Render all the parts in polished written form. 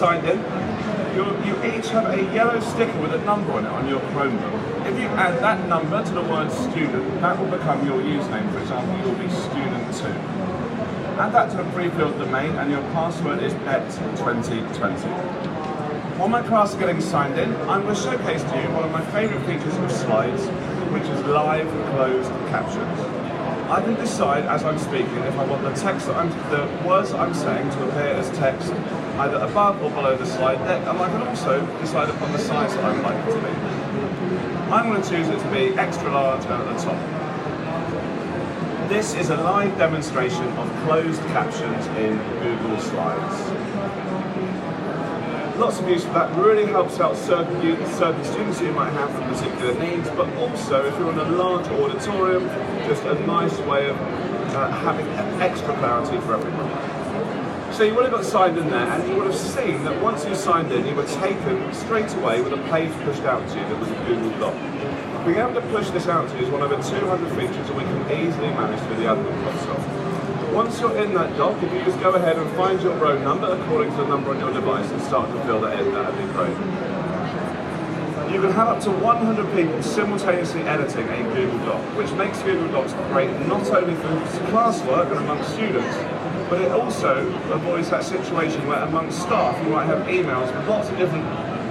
signed in, you each have a yellow sticker with a number on it on your Chromebook. If you add that number to the word student, that will become your username. For example, you'll be student2. Add that to the pre-filled domain and your password is PET2020. While my class are getting signed in, I'm going to showcase to you one of my favourite features of slides, which is live closed captions. I can decide as I'm speaking if I want the words I'm saying to appear as text either above or below the slide deck, and I can also decide upon the size that I'd like it to be. I'm going to choose it to be extra large and at the top. This is a live demonstration of closed captions in Google Slides. Lots of use for that. Really helps out certain students you might have with particular needs, but also if you're in a large auditorium, just a nice way of having extra clarity for everyone. So you would have got signed in there, and you would have seen that once you signed in, you were taken straight away with a page pushed out to you that was a Google Doc. Being able to push this out to you is one of over 200 features that we can easily manage through the admin console. Once you're in that doc, if you just go ahead and find your row number according to the number on your device and start to fill that in, that would be great. You can have up to 100 people simultaneously editing a Google Doc, which makes Google Docs great not only for classwork and amongst students, but it also avoids that situation where amongst staff you might have emails with lots of different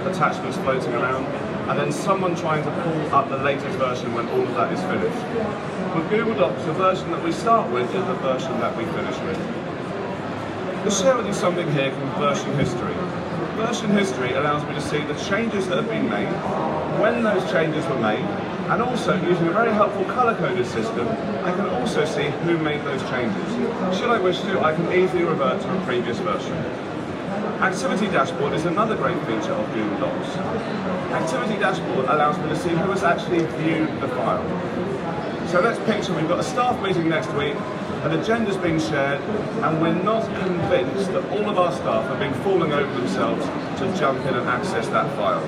attachments floating around, and then someone trying to pull up the latest version when all of that is finished. With Google Docs, the version that we start with is the version that we finish with. To share with you something here called version history. Version history allows me to see the changes that have been made, when those changes were made, and also using a very helpful color-coded system, I can also see who made those changes. Should I wish to, I can easily revert to a previous version. Activity Dashboard is another great feature of Google Docs. Activity Dashboard allows me to see who has actually viewed the file. So let's picture we've got a staff meeting next week, an agenda's been shared, and we're not convinced that all of our staff have been falling over themselves to jump in and access that file.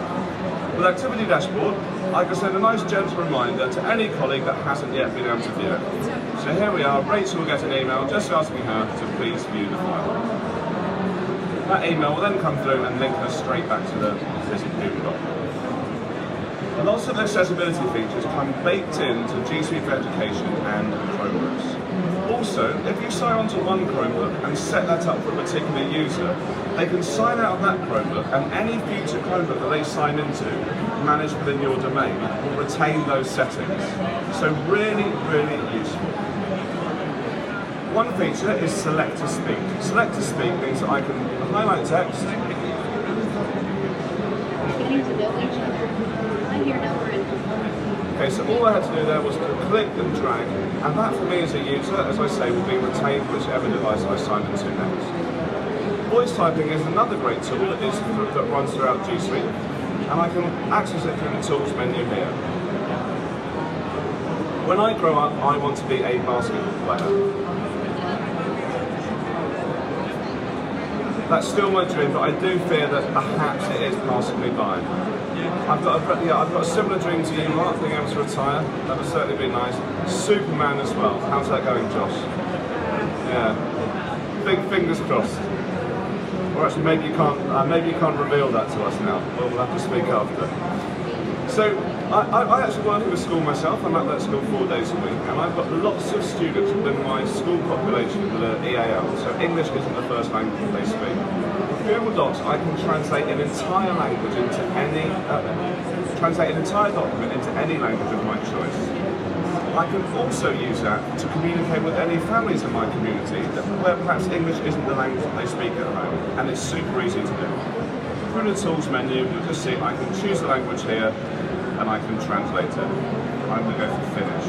With Activity Dashboard, I can send a nice gentle reminder to any colleague that hasn't yet been able to view it. So here we are, Rachel will get an email just asking her to please view the file. That email will then come through and link us straight back to the Visit Google Doc. And lots of accessibility features come baked into GSuite for Education and Chromebooks. Also, if you sign onto one Chromebook and set that up for a particular user, they can sign out of that Chromebook, and any future Chromebook that they sign into, managed within your domain, will retain those settings. So really, really useful. One feature is Select to Speak. Select to Speak means that I can highlight text, okay, so all I had to do there was to click and drag, and that for me as a user, as I say, will be retained whichever device I sign into next. Voice typing is another great tool that runs throughout GSuite, and I can access it through the Tools menu here. When I grow up, I want to be a basketball player. That's still my dream, but I do fear that perhaps it is passing me by. I've got a similar dream to you, Mark, being able to retire. That would certainly be nice. Superman as well. How's that going, Josh? Yeah. Big fingers crossed. Or actually, maybe you can't reveal that to us now. We'll have to speak after. So, I actually work in a school myself. I'm at that school 4 days a week, and I've got lots of students within my school population that are EAL, so English isn't the first language that they speak. With Google Docs, I can translate an entire language into any, translate an entire document into any language of my choice. I can also use that to communicate with any families in my community where perhaps English isn't the language that they speak at home, and it's super easy to do. Through the Tools menu, you'll just see I can choose the language here, and I can translate it. I'm going to go for Finish.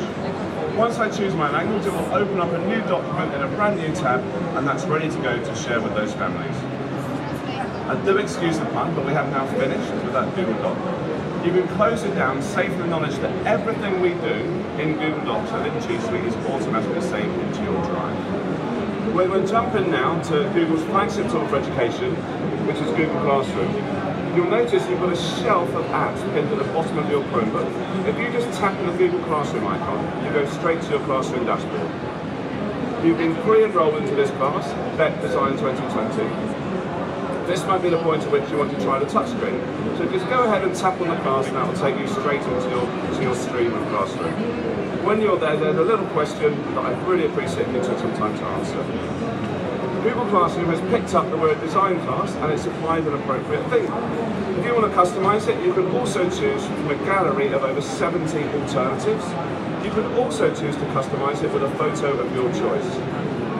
Once I choose my language, it will open up a new document in a brand new tab, and that's ready to go to share with those families. I do excuse the pun, but we have now finished with that Google Doc. You can close it down, safe in the knowledge that everything we do in Google Docs and in GSuite is automatically saved into your drive. We're going to jump in now to Google's flagship tool for education, which is Google Classroom. You'll notice you've got a shelf of apps pinned at the bottom of your Chromebook. If you just tap on the Google Classroom icon, you go straight to your Classroom dashboard. You've been pre-enrolled into this class, BET Design 2020. This might be the point at which you want to try the touchscreen. So just go ahead and tap on the class and that will take you straight into your stream of Classroom. When you're there, there's a little question that I really appreciate you took some time to answer. Google Classroom has picked up the word design class and it's applied an appropriate theme. If you want to customize it, you can also choose from a gallery of over 70 alternatives. You can also choose to customize it with a photo of your choice.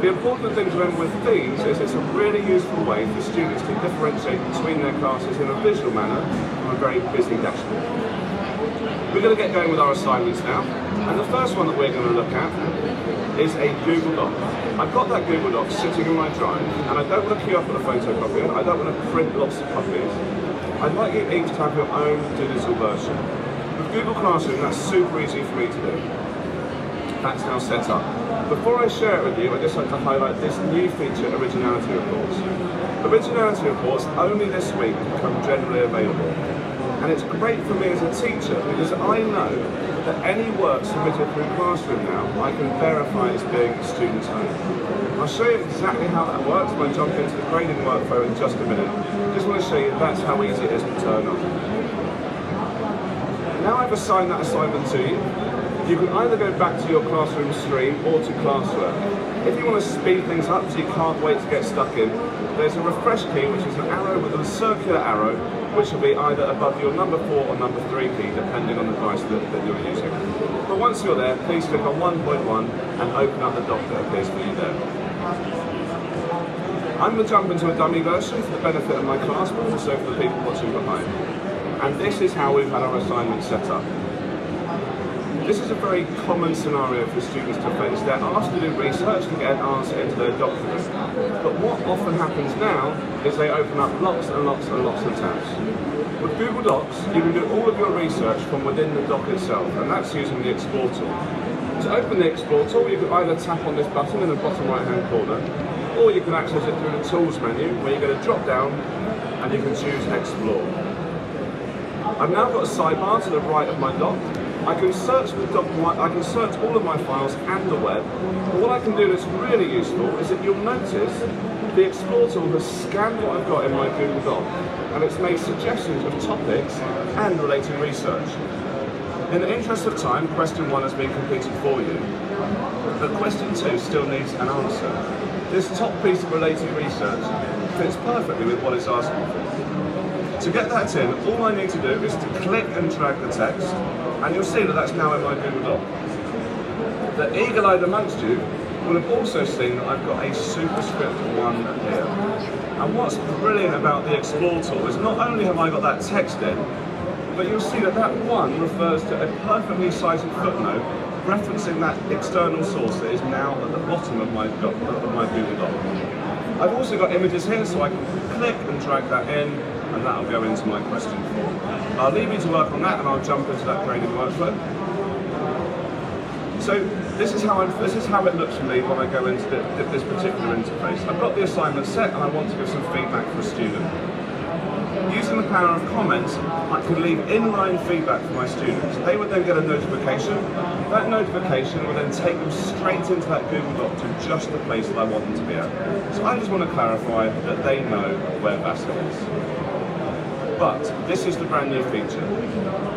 The important thing to remember with themes is it's a really useful way for students to differentiate between their classes in a visual manner from a very busy dashboard. We're going to get going with our assignments now, and the first one that we're going to look at is a Google Doc. I've got that Google Doc sitting in my drive, and I don't want to queue up with a photocopy, I don't want to print lots of copies. I'd like you each to have your own digital version. With Google Classroom, that's super easy for me to do. That's now set up. Before I share it with you, I'd just like to highlight this new feature, Originality Reports. Originality Reports only this week become generally available. And it's great for me as a teacher because I know that any work submitted through Classroom now, I can verify as being a student's own. I'll show you exactly how that works when I jump into the grading workflow in just a minute. Just want to show you that's how easy it is to turn on. Now I've assigned that assignment to you. You can either go back to your Classroom stream or to classwork. If you want to speed things up so you can't wait to get stuck in, there's a refresh key which is an arrow with a circular arrow which will be either above your number 4 or number 3 key depending on the device that you're using. But once you're there, please click on 1.1 and open up the doc that appears for you there. I'm going to jump into a dummy version for the benefit of my class but also for the people watching behind. And this is how we've had our assignment set up. This is a very common scenario for students to face. They're asked to do research to get an answer into their document. But what often happens now is they open up lots and lots and lots of tabs. With Google Docs, you can do all of your research from within the doc itself, and that's using the Explore tool. To open the Explore tool, you can either tap on this button in the bottom right-hand corner, or you can access it through the Tools menu, where you're going to drop down and you can choose Explore. I've now got a sidebar to the right of my doc. I can search the doc, I can search all of my files and the web, but what I can do that's really useful is that you'll notice the Explore tool has scanned what I've got in my Google Doc, and it's made suggestions of topics and related research. In the interest of time, question 1 has been completed for you, but question 2 still needs an answer. This top piece of related research fits perfectly with what it's asking for. To get that in, all I need to do is to click and drag the text, and you'll see that that's now in my Google Doc. The eagle-eyed amongst you will have also seen that I've got a superscript 1 here. And what's brilliant about the Explore tool is not only have I got that text in, but you'll see that that 1 refers to a perfectly cited footnote referencing that external source that is now at the bottom of my Google Doc. I've also got images here, so I can click and drag that in, and that'll go into my question form. I'll leave you to work on that and I'll jump into that grading workflow. So this is how it looks for me when I go into this particular interface. I've got the assignment set and I want to give some feedback for a student. Using the power of comments, I can leave inline feedback for my students. They would then get a notification. That notification will then take them straight into that Google Doc to just the place that I want them to be at. So I just want to clarify that they know where Basil is. But this is the brand new feature.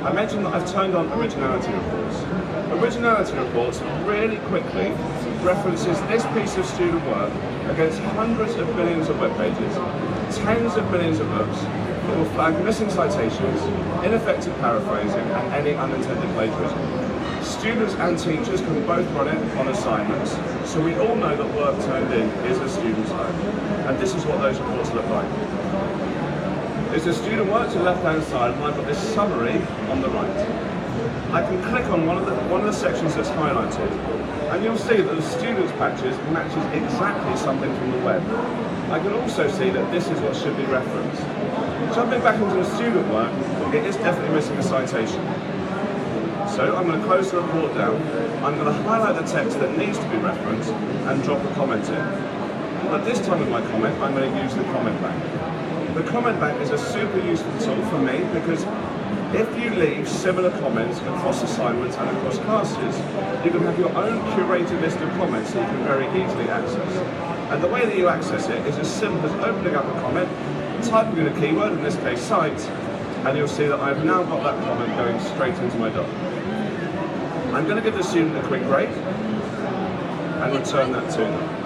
I mentioned that I've turned on Originality Reports. Originality Reports really quickly references this piece of student work against hundreds of millions of web pages, tens of millions of books. It will flag missing citations, ineffective paraphrasing, and any unintended plagiarism. Students and teachers can both run it on assignments, so we all know that work turned in is a student's own. And this is what those reports look like. It's a student work to the left-hand side, and I've got this summary on the right. I can click on one of the sections that's highlighted, and you'll see that the students' patches matches exactly something from the web. I can also see that this is what should be referenced. Jumping back into the student work, it is definitely missing a citation. So I'm going to close the report down, I'm going to highlight the text that needs to be referenced, and drop a comment in. At this time of my comment, I'm going to use the comment bank. The comment bank is a super useful tool for me because if you leave similar comments across assignments and across classes, you can have your own curated list of comments that you can very easily access. And the way that you access it is as simple as opening up a comment, typing in a keyword, in this case site, and you'll see that I've now got that comment going straight into my doc. I'm going to give the student a quick grade and return that to them.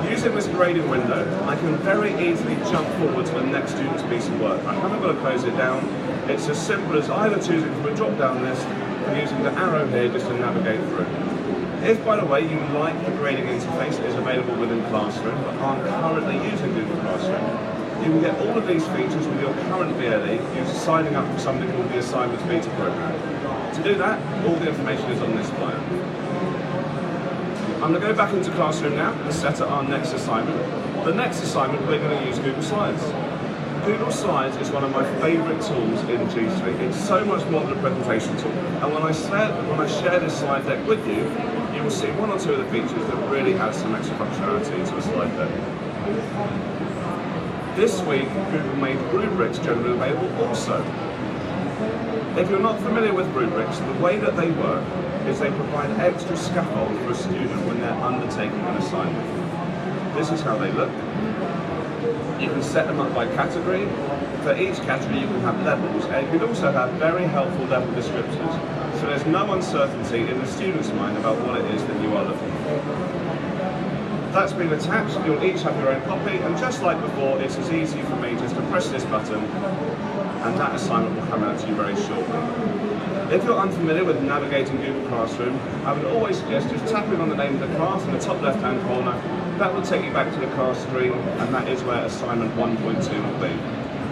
Using this grading window, I can very easily jump forward to the next student's piece of work. I haven't got to close it down. It's as simple as either choosing from a drop-down list or using the arrow here just to navigate through. If, by the way, you like the grading interface that is available within Classroom but aren't currently using Google Classroom, you can get all of these features with your current VLE using signing up for something called the Assignments Beta program. To do that, all the information is on this flyer. I'm going to go back into Classroom now and set up our next assignment. The next assignment, we're going to use Google Slides. Google Slides is one of my favourite tools in GSuite. It's so much more than a presentation tool. And when I share this slide deck with you, you will see one or two of the features that really add some extra functionality to a slide deck. This week, Google made rubrics generally available also. If you're not familiar with rubrics, the way that they work is they provide extra scaffold for a student when they're undertaking an assignment. This is how they look. You can set them up by category. For each category you can have levels, and you can also have very helpful level descriptors. So there's no uncertainty in the student's mind about what it is that you are looking for. That's been attached, you'll each have your own copy, and just like before, it's as easy for me just to press this button and that assignment will come out to you very shortly. If you're unfamiliar with navigating Google Classroom, I would always suggest just tapping on the name of the class in the top left-hand corner. That will take you back to the class screen, and that is where assignment 1.2 will be.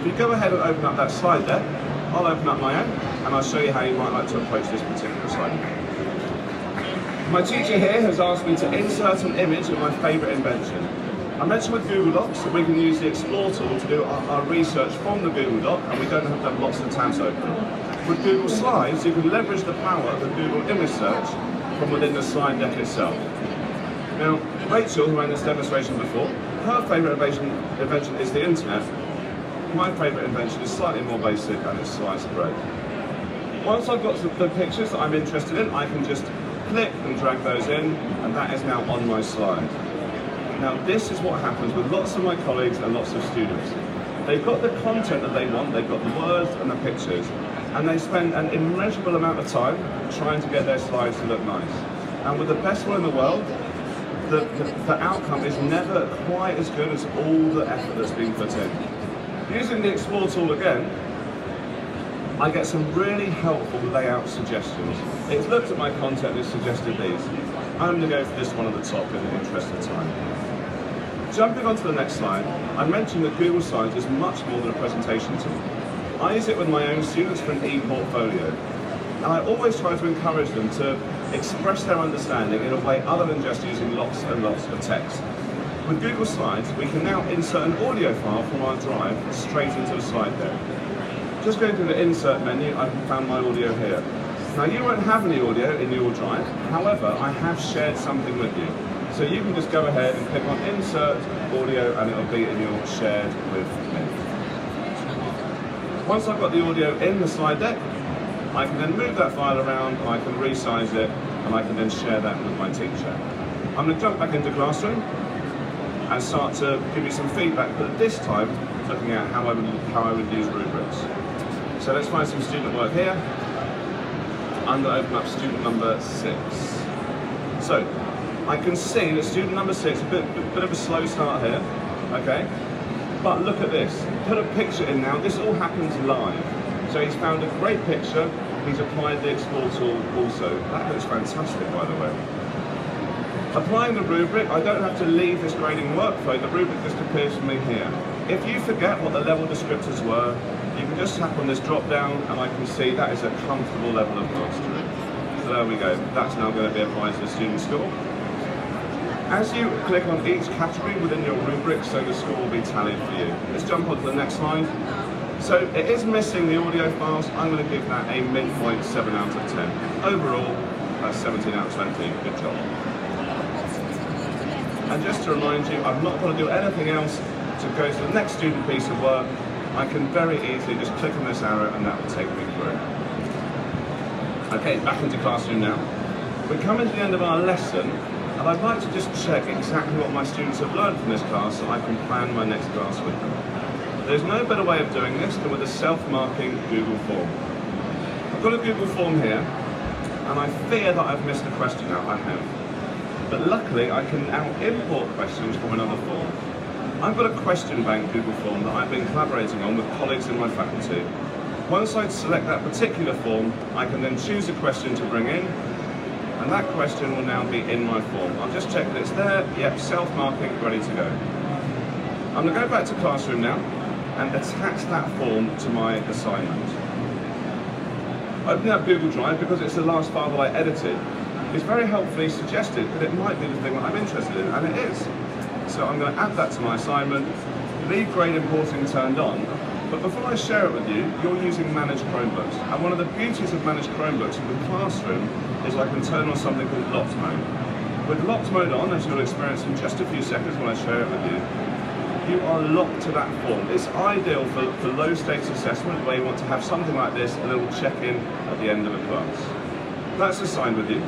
If you go ahead and open up that slide there, I'll open up my own, and I'll show you how you might like to approach this particular assignment. My teacher here has asked me to insert an image of my favourite invention. I mentioned with Google Docs that we can use the Explore tool to do our research from the Google Doc, and we don't have to have lots of tabs open. With Google Slides, you can leverage the power of the Google image search from within the slide deck itself. Now, Rachel, who ran this demonstration before, her favourite invention is the internet. My favourite invention is slightly more basic, and it's sliced bread. Once I've got the pictures that I'm interested in, I can just click and drag those in, and that is now on my slide. Now, this is what happens with lots of my colleagues and lots of students. They've got the content that they want, they've got the words and the pictures, and they spend an immeasurable amount of time trying to get their slides to look nice. And with the best one in the world, the outcome is never quite as good as all the effort that's been put in. Using the Explore tool again, I get some really helpful layout suggestions. It's looked at my content and suggested these. I'm going to go for this one at the top in the interest of time. Jumping onto the next slide, I mentioned that Google Slides is much more than a presentation tool. I use it with my own students for an e-portfolio, and I always try to encourage them to express their understanding in a way other than just using lots and lots of text. With Google Slides, we can now insert an audio file from our drive straight into the slide deck. Just going through the insert menu, I've found my audio here. Now, you won't have any audio in your drive, however, I have shared something with you. So you can just go ahead and click on Insert Audio, and it'll be in your Shared with me. Once I've got the audio in the slide deck, I can then move that file around, I can resize it, and I can then share that with my teacher. I'm going to jump back into Classroom and start to give you some feedback, but this time looking at how I would use rubrics. So let's find some student work here. I'm going to open up student number 6. So I can see that student number 6, a bit of a slow start here, okay? But look at this, put a picture in now, this all happens live. So he's found a great picture, he's applied the Explore tool also. That looks fantastic, by the way. Applying the rubric, I don't have to leave this grading workflow, the rubric just appears for me here. If you forget what the level descriptors were, you can just tap on this drop down and I can see that is a comfortable level of mastery. So there we go, that's now going to be applied to the student score. As you click on each category within your rubric, so the score will be tallied for you. Let's jump on to the next slide. So it is missing the audio files, I'm going to give that a midpoint 7 out of 10. Overall, 17 out of 20, good job. And just to remind you, I'm not going to do anything else to go to the next student piece of work. I can very easily just click on this arrow and that will take me through. Okay, back into Classroom now. We're coming to the end of our lesson, and and I'd like to just check exactly what my students have learned from this class so I can plan my next class with them. There's no better way of doing this than with a self-marking Google form. I've got a Google form here, and I fear that I've missed a question out. I have. But luckily, I can now import questions from another form. I've got a question bank Google form that I've been collaborating on with colleagues in my faculty. Once I select that particular form, I can then choose a question to bring in, and that question will now be in my form. I'll just check that it's there. Yep, self-marking, ready to go. I'm going to go back to Classroom now and attach that form to my assignment. Opening up Google Drive, because it's the last file that I edited, it's very helpfully suggested that it might be the thing that I'm interested in, and it is. So I'm going to add that to my assignment, leave grade importing turned on, but before I share it with you, you're using Managed Chromebooks. And one of the beauties of Managed Chromebooks with Classroom is I can turn on something called locked mode. With locked mode on, as you'll experience in just a few seconds when I share it with you, you are locked to that form. It's ideal for low stakes assessment where you want to have something like this, a little check-in at the end of a class. That's assigned with you.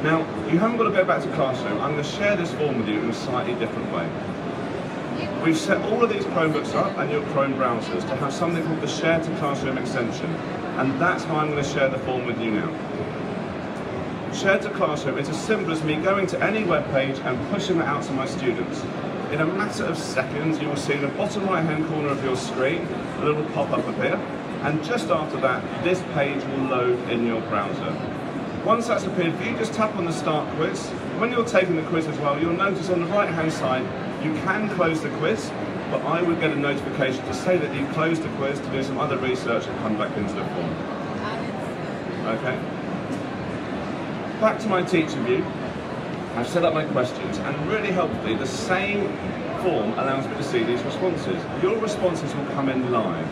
Now, you haven't got to go back to Classroom. I'm going to share this form with you in a slightly different way. We've set all of these Chromebooks up and your Chrome browsers to have something called the Share to Classroom extension, and that's how I'm going to share the form with you now. Share to Classroom is as simple as me going to any web page and pushing it out to my students. In a matter of seconds, you will see in the bottom right-hand corner of your screen a little pop-up appear, and just after that, this page will load in your browser. Once that's appeared for you, just tap on the Start Quiz. When you're taking the quiz as well, you'll notice on the right-hand side, you can close the quiz, but I would get a notification to say that you closed the quiz to do some other research and come back into the form. Okay? Back to my teacher view. I've set up my questions, and really helpfully, the same form allows me to see these responses. Your responses will come in live.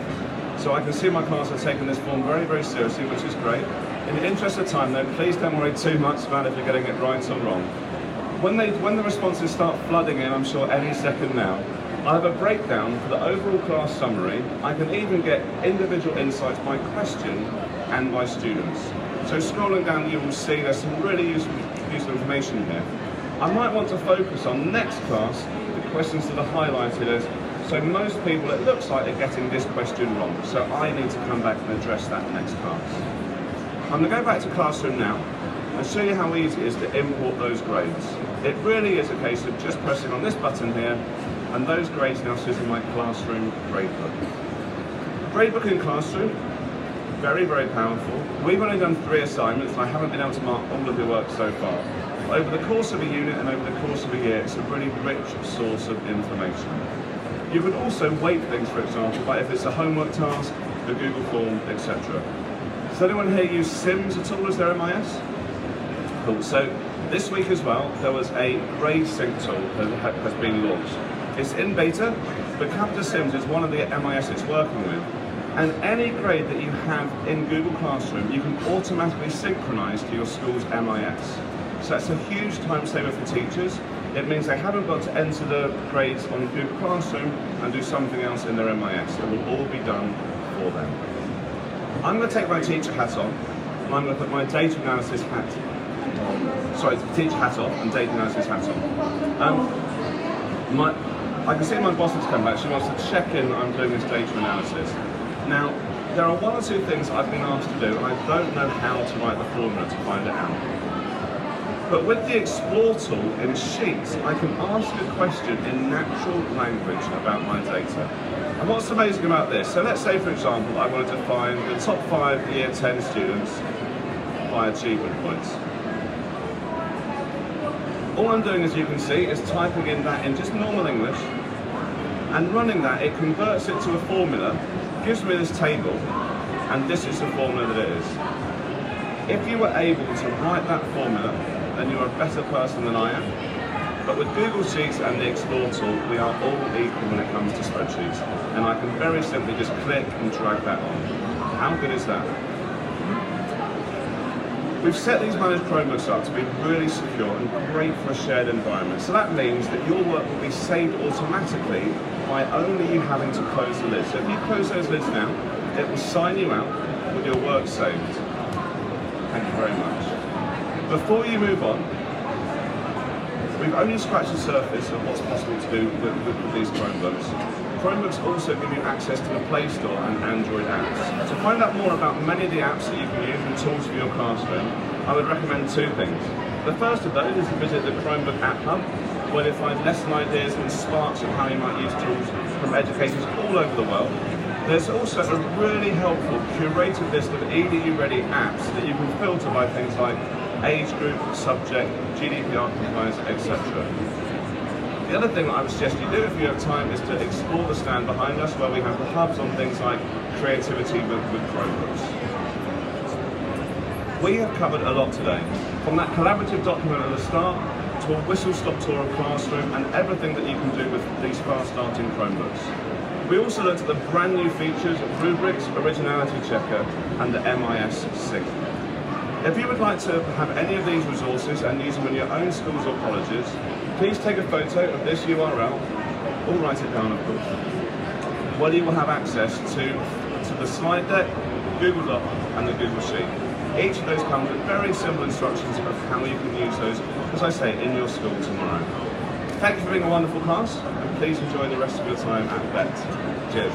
So I can see my class are taking this form very, very seriously, which is great. In the interest of time though, please don't worry too much about if you're getting it right or wrong. When the responses start flooding in, I'm sure any second now, I have a breakdown for the overall class summary. I can even get individual insights by question and by students. So scrolling down, you will see there's some really useful information here. I might want to focus on next class, the questions that are highlighted as, so most people, it looks like they're getting this question wrong, so I need to come back and address that next class. I'm going to go back to Classroom now and show you how easy it is to import those grades. It really is a case of just pressing on this button here, and those grades now sit in my Classroom gradebook. Gradebook in Classroom, very, very powerful. We've only done 3 assignments, and I haven't been able to mark all of your work so far. Over the course of a unit and over the course of a year, it's a really rich source of information. You can also weight things, for example, like if it's a homework task, the Google form, etc. Does anyone here use Sims at all as their MIS? Cool. So this week as well, there was a grade sync tool that has been launched. It's in beta, but Capita Sims is one of the MIS it's working with. And any grade that you have in Google Classroom, you can automatically synchronize to your school's MIS. So that's a huge time saver for teachers. It means they haven't got to enter the grades on Google Classroom and do something else in their MIS. It will all be done for them. I'm going to take my teacher hat on, and I'm going to put my data analysis hat on. Sorry, teacher hat off and data analysis hat on. I can see my boss has come back. She wants to check in that I'm doing this data analysis. Now, there are 1 or 2 things I've been asked to do, and I don't know how to write the formula to find it out. But with the Explore tool in Sheets, I can ask a question in natural language about my data. And what's amazing about this, so let's say for example, I wanted to find the top 5 Year 10 students by achievement points. All I'm doing, as you can see, is typing in that in just normal English, and running that, it converts it to a formula, gives me this table, and this is the formula that it is. If you were able to write that formula, then you're a better person than I am. But with Google Sheets and the Explore tool, we are all equal when it comes to spreadsheets. And I can very simply just click and drag that on. How good is that? We've set these managed Chromebooks up to be really secure and great for a shared environment. So that means that your work will be saved automatically by only you having to close the lids. So if you close those lids now, it will sign you out with your work saved. Thank you very much. Before you move on, We've only scratched the surface of what's possible to do with these Chromebooks. Chromebooks also give you access to the Play Store and Android apps. To find out more about many of the apps that you can use and tools for your classroom, I would recommend two things. The first of those is to visit the Chromebook App Hub, where you'll find lesson ideas and sparks of how you might use tools from educators all over the world. There's also a really helpful curated list of EDU-ready apps that you can filter by things like age group, subject, GDPR compliance, etc. The other thing that I would suggest you do if you have time is to explore the stand behind us, where we have the hubs on things like creativity with Chromebooks. We have covered a lot today, from that collaborative document at the start to a whistle-stop tour of Classroom and everything that you can do with these fast-starting Chromebooks. We also looked at the brand new features of Rubrics, Originality Checker and the MIS Sync. If you would like to have any of these resources and use them in your own schools or colleges, please take a photo of this URL, or write it down of course, where you will have access to the slide deck, Google Doc and the Google Sheet. Each of those comes with very simple instructions of how you can use those, as I say, in your school tomorrow. Thank you for being a wonderful class, and please enjoy the rest of your time at VET. Cheers.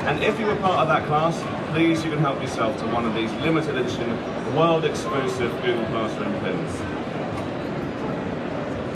And if you were part of that class, please you can help yourself to one of these limited edition, world exclusive Google Classroom pins.